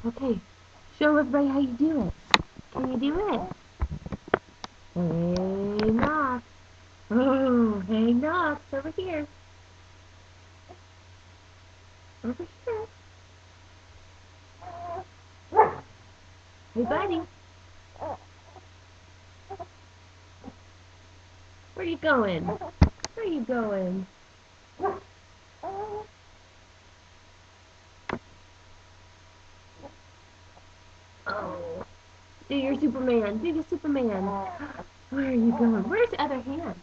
Okay, show everybody how you do it. Can you do it? Hey, Knox. Oh, hey, Knox, over here. Over here. Hey, buddy. Where you going? Where you going? Oh, do your Superman. Do your Superman. Where are you going? Where's the other hand?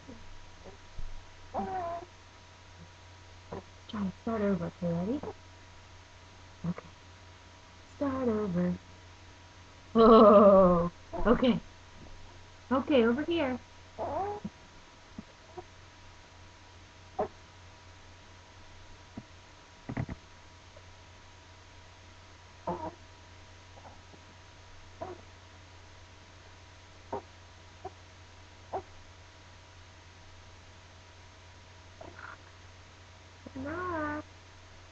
Try to start over. Okay, ready? Okay. Start over. Oh, okay. Okay, over here. Knox.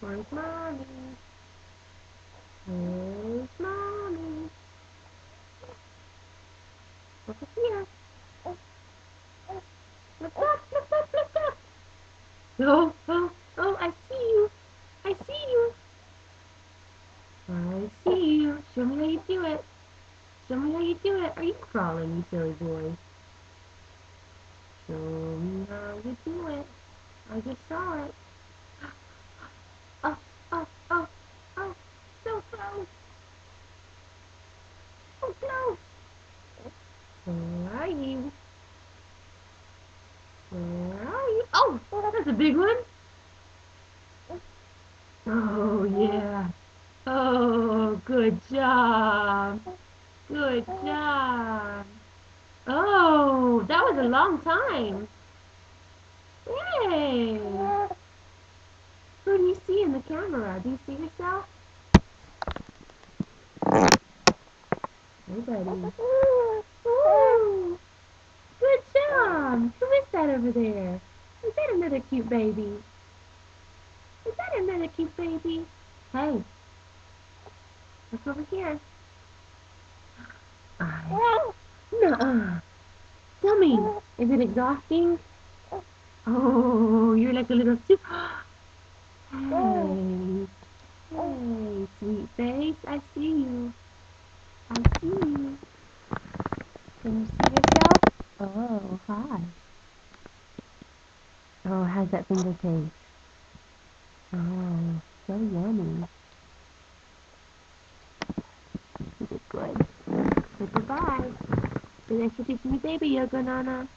Where's Mommy? Where's Mommy? Over here. Look up, look up, look up. Oh, oh, oh, I see you. I see you. I see you. Show me how you do it. Show me how you do it. Are you crawling, you silly boy? Show me how you do it. I just saw it. Oh, oh, oh, oh, so close. So close. Where are you? Where are you? Oh, that's a big one. Oh, yeah. Oh, good job. Good job. Oh, that was a long time. Yay. Who do you see in the camera? Do you see yourself? Hey, buddy. Ooh, good job. Who is that over there? Is that another cute baby? Is that another cute baby? Hey, look over here. Nuh-uh. Tell me, is it exhausting? Oh, you're like a little soup. Hey, hey, sweet face, I see you. I see you. Can you see yourself? Oh, hi. Oh, how's that finger taste? Oh, so yummy. Is it good? Say goodbye. Say that you're teaching me baby yoga, Nana.